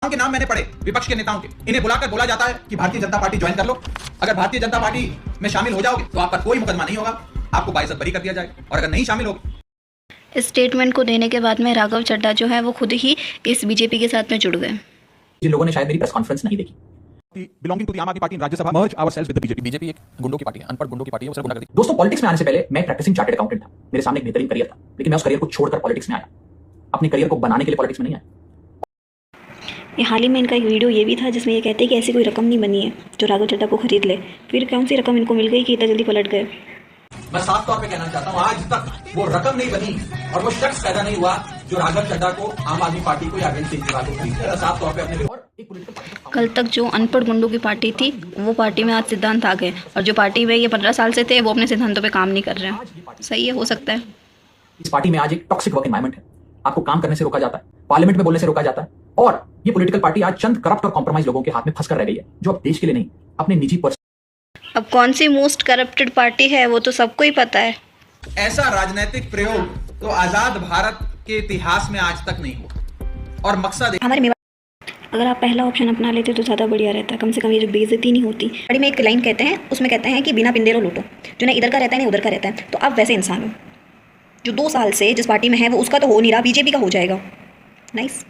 के नाम मैंने पढ़े, विपक्ष के नेताओं के, इन्हें बुलाकर बोला जाता है कि भारतीय जनता पार्टी ज्वाइन कर लो। अगर भारतीय जनता पार्टी में शामिल हो जाओगे तो आप पर कोई मुकदमा नहीं होगा, आपको बाइज्जत बरी कर दिया जाएगा, और अगर नहीं शामिल होगे। इस स्टेटमेंट को देने के बाद में राघव चड्ढा जो है वो खुद ही इस बीजेपी के साथ में जुड़ गए। जिन लोगों ने शायद मेरी प्रेस कॉन्फ्रेंस नहीं देखी, बिलोंगिंग टू द आम आदमी party in Rajya Sabha merge ourselves with the BJP. BJP एक गुंडों की पार्टी है, अनपढ़ गुंडों की पार्टी है, वो सिर्फ गुंडागर्दी। दोस्तों पॉलिटिक्स में आने से पहले मैं प्रैक्टिसिंग चार्टर्ड अकाउंटेंट था, मेरे सामने एक बेहतरीन करियर था, लेकिन मैं उस करियर को छोड़कर पॉलिटिक्स में आया। अपने करियर को बनाने के लिए पॉलिटिक्स में नहीं आया। ये हाल ही में इनका एक वीडियो ये भी था जिसमें ये कहते हैं कि ऐसी कोई रकम नहीं बनी है जो राघव चड्ढा को खरीद ले। फिर कौन सी रकम इनको मिल गई कि इतना जल्दी पलट गए? मैं साफ तौर पे कहना चाहता हूं, आज तक वो रकम नहीं बनी और वो शख्स पैदा नहीं हुआ जो राघव चड्ढा को आम आदमी पार्टी को या अरविंद केजरीवाल को खरीदता है। साफ तौर पे अपने कल तक जो अनपढ़ गुंडों की पार्टी थी वो पार्टी में आज सिद्धांत आ गए, और जो पार्टी में ये 15 साल से थे वो अपने सिद्धांतों पे काम नहीं कर रहे हैं। सही है, हो सकता है। इस पार्टी में आज एक टॉक्सिक वर्क एनवायरनमेंट है, आपको काम करने से रोका जाता है, पार्लियामेंट में बोलने से रोका जाता है, और ये पॉलिटिकल पार्टी आज चंद करप्ट और कॉम्प्रोमाइज लोगों के हाथ में फंसकर रह गई है, जो अब देश के लिए नहीं अपने निजी अब कौन सी मोस्ट करप्टेड पार्टी है वो तो सबको ही पता है। ऐसा राजनीतिक प्रयोग तो आजाद भारत के इतिहास में आज तक नहीं हुआ, और मकसद हमारे अगर आप पहला ऑप्शन अपना लेते तो ज़्यादा बढ़िया रहता, कम से कम ये जो बेइज्जती नहीं होती। बड़ी में एक लाइन कहते हैं, उसमें कहते हैं कि बिना पिंदेरो लूटो, जो ना इधर का रहता है ना उधर का रहता है। तो आप वैसे इंसान हो जो 2 साल से जिस पार्टी में है वो उसका तो हो नहीं रहा, बीजेपी का हो जाएगा। नाइस।